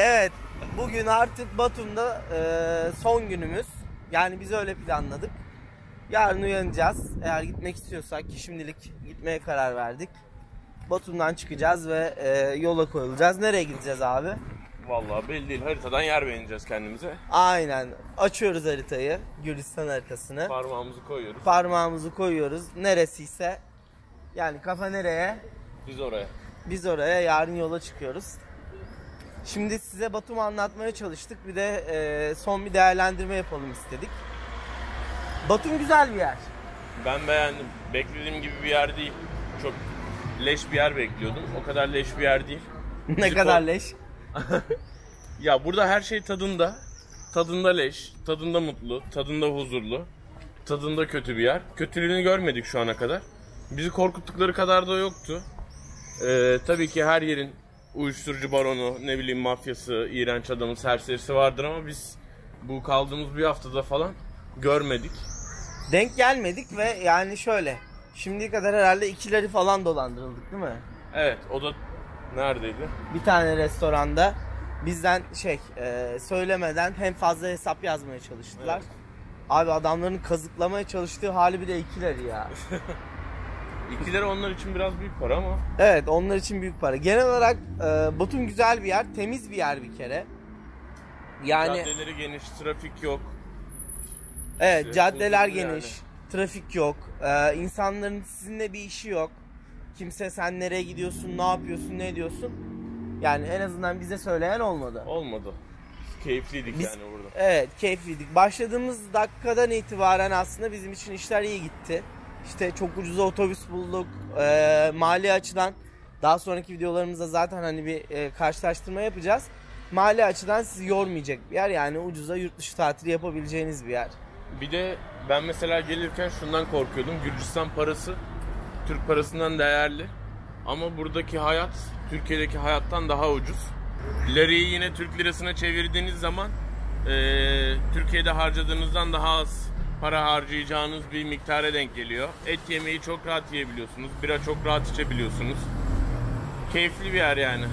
Evet, bugün artık Batum'da son günümüz. Yani biz öyle planladık. Yarın uyanacağız. Eğer gitmek istiyorsak ki şimdilik gitmeye karar verdik. Batum'dan çıkacağız ve yola koyulacağız. Nereye gideceğiz abi? Vallahi belli değil. Haritadan yer beğeneceğiz kendimize. Aynen. Açıyoruz haritayı. Gürcistan haritasını. Parmağımızı koyuyoruz. Parmağımızı koyuyoruz. Neresiyse. Yani kafa nereye? Biz oraya. Biz oraya yarın yola çıkıyoruz. Şimdi size Batum'u anlatmaya çalıştık. Bir de son bir değerlendirme yapalım istedik. Batum güzel bir yer. Ben beğendim. Beklediğim gibi bir yer değil. Çok leş bir yer bekliyordum. O kadar leş bir yer değil. Ne kadar leş? Ya burada her şey tadında. Tadında leş, tadında mutlu, tadında huzurlu, tadında kötü bir yer. Kötülüğünü görmedik şu ana kadar. Bizi korkuttukları kadar da yoktu. Tabii ki her yerin uyuşturucu baronu, ne bileyim mafyası, iğrenç adamı, serserisi vardır ama biz bu kaldığımız bir haftada falan görmedik. Denk gelmedik ve yani şöyle. Şimdiye kadar herhalde ikileri falan dolandırıldık değil mi? Evet, o da neredeydi? Bir tane restoranda bizden söylemeden hem fazla hesap yazmaya çalıştılar. Evet. Abi adamların kazıklamaya çalıştığı hali bir de ikileri ya. İkileri onlar için biraz büyük para ama. Evet, onlar için büyük para. Genel olarak Batum güzel bir yer, temiz bir yer bir kere. Yani caddeleri geniş, trafik yok. Evet, İşte, caddeler geniş, yani. Trafik yok. İnsanların sizinle bir işi yok. Kimse sen nereye gidiyorsun, ne yapıyorsun, ne ediyorsun? Yani en azından bize söyleyen olmadı. Olmadı. Keyifliydik Biz, yani burada. Evet, keyifliydik. Başladığımız dakikadan itibaren aslında bizim için işler iyi gitti. İşte çok ucuza otobüs bulduk. Mali açıdan daha sonraki videolarımızda zaten hani bir karşılaştırma yapacağız. Mali açıdan sizi yormayacak bir yer. Yani ucuza yurt dışı tatili yapabileceğiniz bir yer. Bir de ben mesela gelirken şundan korkuyordum. Gürcistan parası Türk parasından değerli. Ama buradaki hayat Türkiye'deki hayattan daha ucuz. Lirayı yine Türk lirasına çevirdiğiniz zaman Türkiye'de harcadığınızdan daha az para harcayacağınız bir miktara denk geliyor. Et yemeği çok rahat yiyebiliyorsunuz. Bira çok rahat içebiliyorsunuz. Keyifli bir yer yani.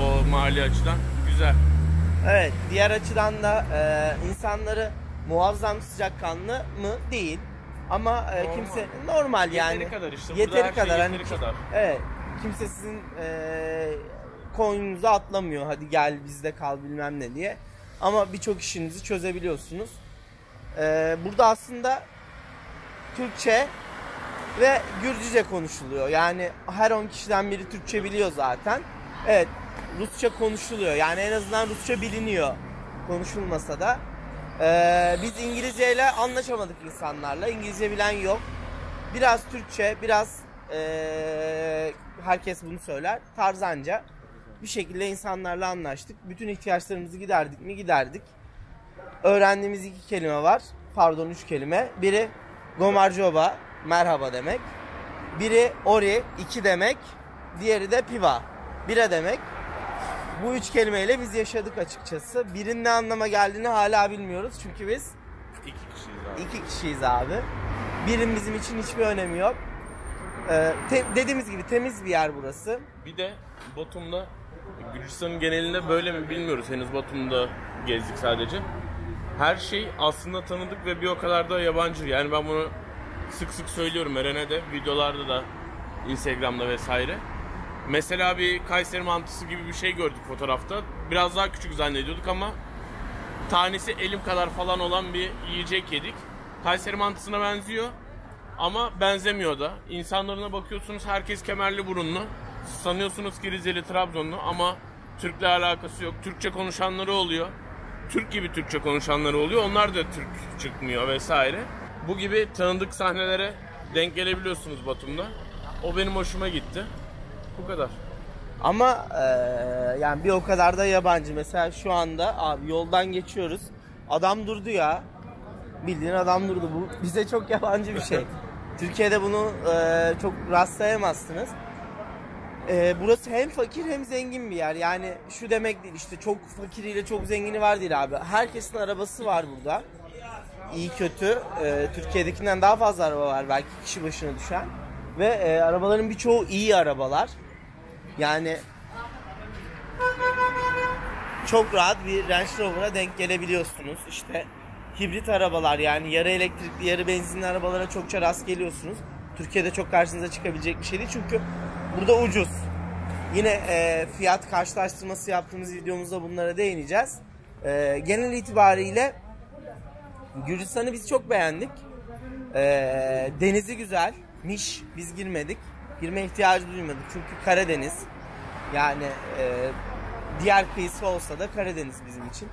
O mali açıdan güzel. Evet, diğer açıdan da insanları muazzam sıcakkanlı mı? Değil. Ama kimse normal yani. Yeteri kadar işte. Yeteri kadar. Şey yeteri kadar. Evet. Kimse sizin koyununuza atlamıyor. Hadi gel bizde kal bilmem ne diye. Ama birçok işinizi çözebiliyorsunuz. Burada aslında Türkçe ve Gürcüce konuşuluyor. Yani her 10 kişiden biri Türkçe biliyor zaten. Evet, Rusça konuşuluyor. Yani en azından Rusça biliniyor. Konuşulmasa da. Biz İngilizce ile anlaşamadık insanlarla. İngilizce bilen yok. Biraz Türkçe, biraz herkes bunu söyler. Tarzanca bir şekilde insanlarla anlaştık. Bütün ihtiyaçlarımızı giderdik mi? Giderdik. Öğrendiğimiz 2 kelime var. Pardon 3 kelime. Biri Gomarjoba, merhaba demek. Biri Ori, 2 demek. Diğeri de Piva, bira demek. Bu 3 kelimeyle biz yaşadık açıkçası. Birinin ne anlama geldiğini hala bilmiyoruz. Çünkü biz 2 kişiyiz abi. 2 kişiyiz abi. Birin bizim için hiçbir önemi yok. Dediğimiz gibi temiz bir yer burası. Bir de Batum'da, Gürcistan'ın genelinde böyle mi bilmiyoruz. Henüz Batum'da gezdik sadece. Her şey aslında tanıdık ve bir o kadar da yabancı. Yani ben bunu sık sık söylüyorum Eren'e de, videolarda da, Instagram'da vesaire. Mesela bir Kayseri mantısı gibi bir şey gördük fotoğrafta. Biraz daha küçük zannediyorduk ama tanesi elim kadar falan olan bir yiyecek yedik. Kayseri mantısına benziyor ama benzemiyor da. İnsanlarına bakıyorsunuz, herkes kemerli burunlu. Sanıyorsunuz ki Rizeli, Trabzonlu ama Türk'le alakası yok. Türkçe konuşanları oluyor. Türk gibi Türkçe konuşanları oluyor. Onlar da Türk çıkmıyor vesaire. Bu gibi tanıdık sahnelere denk gelebiliyorsunuz Batum'da. O benim hoşuma gitti. Bu kadar. Ama yani bir o kadar da yabancı. Mesela şu anda abi yoldan geçiyoruz. Adam durdu ya. Bildiğin adam durdu. Bu bize çok yabancı bir şey. Türkiye'de bunu çok rastlayamazsınız. Burası hem fakir hem zengin bir yer. Yani şu demek değil işte çok fakiriyle çok zengini var değil abi. Herkesin arabası var burada. İyi kötü. Türkiye'dekinden daha fazla araba var belki kişi başına düşen. Ve arabaların birçoğu iyi arabalar. Yani çok rahat bir Range Rover'a denk gelebiliyorsunuz. İşte hibrit arabalar, yani yarı elektrikli yarı benzinli arabalara çokça rast geliyorsunuz. Türkiye'de çok karşınıza çıkabilecek bir şey değil çünkü burada ucuz. Yine fiyat karşılaştırması yaptığımız videomuzda bunlara değineceğiz. Genel itibariyle Gürcistan'ı biz çok beğendik. Denizi güzelmiş. Biz girmedik. Girme ihtiyacı duymadık çünkü Karadeniz. Yani diğer kıyısı olsa da Karadeniz bizim için.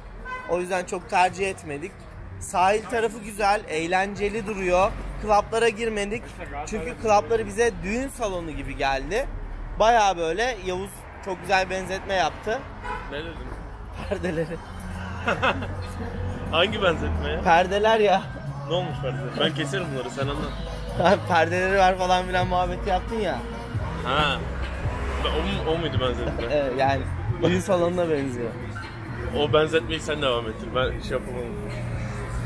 O yüzden çok tercih etmedik. Sahil tarafı güzel, eğlenceli duruyor. Klaplara girmedik. Çünkü klapları bize düğün salonu gibi geldi. Bayağı böyle, Yavuz çok güzel benzetme yaptı. Ne dedin? Perdeleri. Hangi benzetme ya? Perdeler ya. Ne olmuş perdeler? Ben keserim bunları, sen anlat. Perdeleri var falan filan muhabbeti yaptın ya. Ha. O muydu benzetme? Evet, yani düğün salonuna benziyor. O benzetmeyi sen devam ettir. Ben şey yapamadım.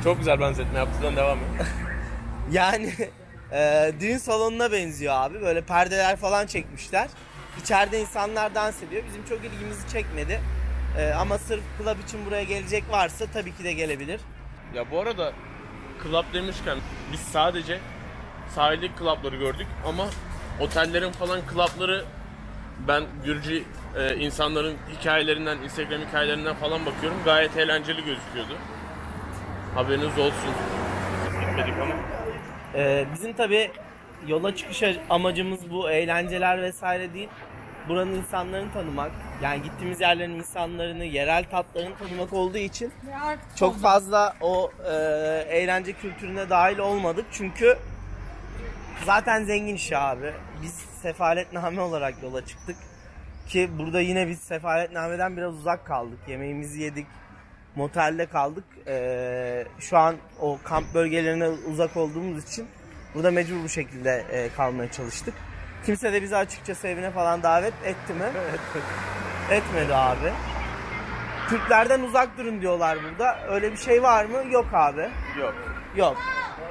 Çok güzel benzetme yaptığından devam et. Yani düğün salonuna benziyor abi. Böyle perdeler falan çekmişler. İçeride insanlar dans ediyor. Bizim çok ilgimizi çekmedi. Ama sırf club için buraya gelecek varsa tabii ki de gelebilir. Ya bu arada club demişken biz sadece sahildeki club'ları gördük ama otellerin falan club'ları, ben Gürcü insanların hikayelerinden, Instagram hikayelerinden falan bakıyorum. Gayet eğlenceli gözüküyordu. Haberiniz olsun. Gitmedik ama. Bizim tabii yola çıkış amacımız bu eğlenceler vesaire değil. Buranın insanlarını tanımak. Yani gittiğimiz yerlerin insanlarını, yerel tatlarını tanımak olduğu için çok fazla o eğlence kültürüne dahil olmadık. Çünkü zaten zengin iş abi. Biz sefaletname olarak yola çıktık. Ki burada yine biz sefaletnameden biraz uzak kaldık. Yemeğimizi yedik. Motelde kaldık. Şu an o kamp bölgelerine uzak olduğumuz için burada mecbur bu şekilde kalmaya çalıştık. Kimse de bizi açıkçası evine falan davet etti mi? Etmedi abi. Türklerden uzak durun diyorlar burada. Öyle bir şey var mı? Yok abi. Yok.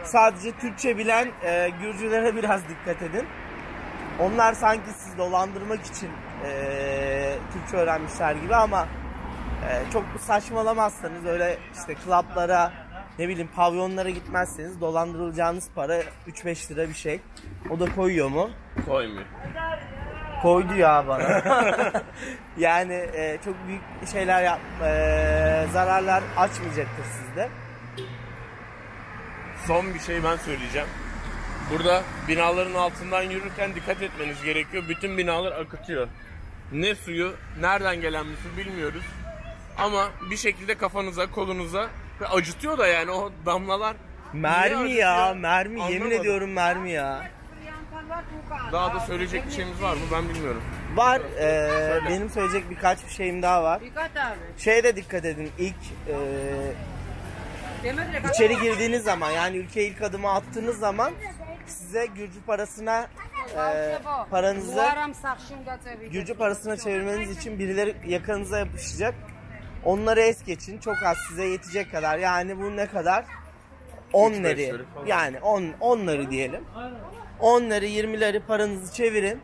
Sadece Türkçe bilen Gürcülere biraz dikkat edin. Onlar sanki sizi dolandırmak için Türkçe öğrenmişler gibi ama çok saçmalamazsanız, öyle işte klaplara, ne bileyim pavyonlara gitmezseniz dolandırılacağınız para 3-5 lira bir şey. O da koyuyor mu? Koymuyor. Koydu ya bana. Yani çok büyük şeyler zararlar açmayacaktır sizde. Son bir şey ben söyleyeceğim. Burada binaların altından yürürken dikkat etmeniz gerekiyor. Bütün binalar akıtıyor. Ne suyu, nereden gelen bir su bilmiyoruz. Ama bir şekilde kafanıza, kolunuza ve acıtıyor da yani o damlalar. Mermi ya, mermi. Anlamadım. Yemin ediyorum mermi ya. Daha da söyleyecek bir şeyimiz var mı ben bilmiyorum. Var. Benim söyleyecek birkaç bir şeyim daha var. Şeye dikkat edin. İlk içeri girdiğiniz zaman, yani ülkeye ilk adımı attığınız zaman size Gürcü parasına paranızı Gürcü parasına çevirmeniz için birileri yakanıza yapışacak. Onları es geçin. Çok az, size yetecek kadar. Yani bu ne kadar? 10 lira. Yani 10 lira diyelim. 10 lira 20 lira paranızı çevirin.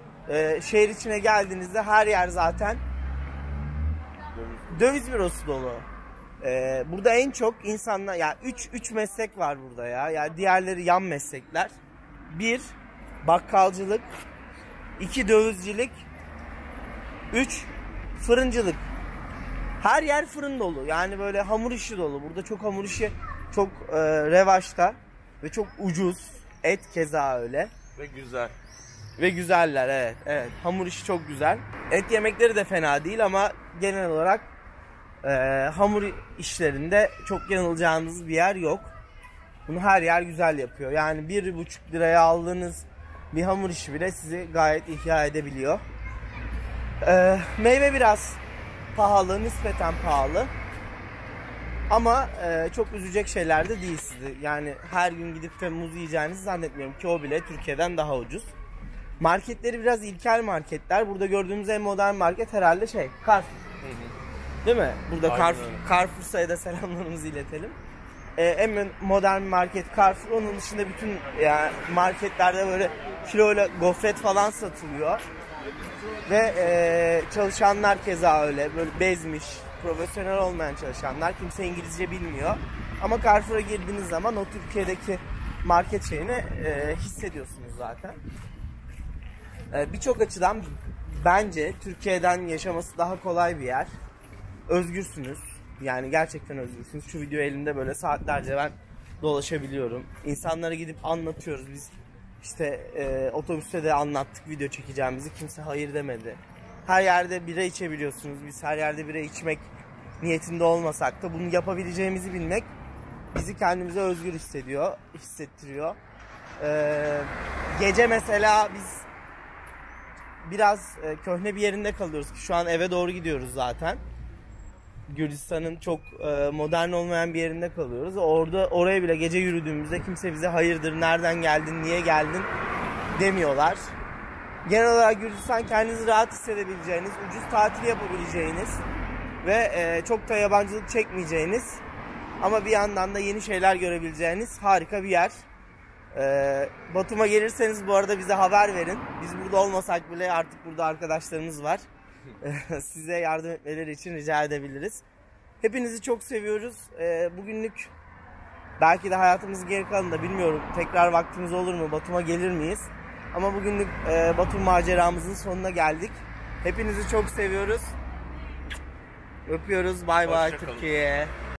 Şehir içine geldiğinizde her yer zaten döviz bürosu dolu. Burada en çok insanlar, ya 3 meslek var burada ya. Yani diğerleri yan meslekler. 1 bakkalcılık, 2 dövizcilik, 3 fırıncılık. Her yer fırın dolu. Yani böyle hamur işi dolu. Burada çok hamur işi çok revaçta ve çok ucuz. Et keza öyle. Ve güzel. Ve güzeller, evet. Evet. Hamur işi çok güzel. Et yemekleri de fena değil ama genel olarak hamur işlerinde çok yanılacağınız bir yer yok. Bunu her yer güzel yapıyor. Yani 1,5 liraya aldığınız bir hamur işi bile sizi gayet ihya edebiliyor. Meyve biraz pahalı, nispeten pahalı. Ama çok üzecek şeyler de değil sizi. Yani her gün gidip de muz yiyeceğinizi zannetmiyorum ki o bile Türkiye'den daha ucuz. Marketleri biraz ilkel marketler. Burada gördüğümüz en modern market herhalde Carrefour. Değil mi? Burada Carrefour'sa da selamlarımızı iletelim. En modern market Carrefour. Onun dışında bütün yani marketlerde böyle kiloyla gofret falan satılıyor. Ve çalışanlar keza öyle. Böyle bezmiş, profesyonel olmayan çalışanlar, kimse İngilizce bilmiyor. Ama Carrefour'a girdiğiniz zaman o Türkiye'deki market şeyini hissediyorsunuz zaten. Birçok açıdan bence Türkiye'den yaşaması daha kolay bir yer. Özgürsünüz. Yani gerçekten özgürsünüz. Şu video elimde böyle saatlerce ben dolaşabiliyorum. İnsanlara gidip anlatıyoruz. Biz işte otobüste de anlattık video çekeceğimizi. Kimse hayır demedi. Her yerde bira içebiliyorsunuz. Biz her yerde bira içmek niyetinde olmasak da bunu yapabileceğimizi bilmek bizi kendimize özgür hissettiriyor. Gece mesela biz biraz köhne bir yerinde kalıyoruz ki şu an eve doğru gidiyoruz zaten. Gürcistan'ın çok modern olmayan bir yerinde kalıyoruz. Oraya bile gece yürüdüğümüzde kimse bize hayırdır, nereden geldin, niye geldin demiyorlar. Genel olarak Gürcistan kendinizi rahat hissedebileceğiniz, ucuz tatil yapabileceğiniz ve çok da yabancılık çekmeyeceğiniz ama bir yandan da yeni şeyler görebileceğiniz harika bir yer. Batum'a gelirseniz bu arada bize haber verin. Biz burada olmasak bile artık burada arkadaşlarımız var. Size yardım etmeleri için rica edebiliriz. Hepinizi çok seviyoruz. Bugünlük belki de hayatımızın geri kalanında bilmiyorum. Tekrar vaktimiz olur mu? Batum'a gelir miyiz? Ama bugünlük Batum maceramızın sonuna geldik. Hepinizi çok seviyoruz. Öpüyoruz. Bay bay Türkiye.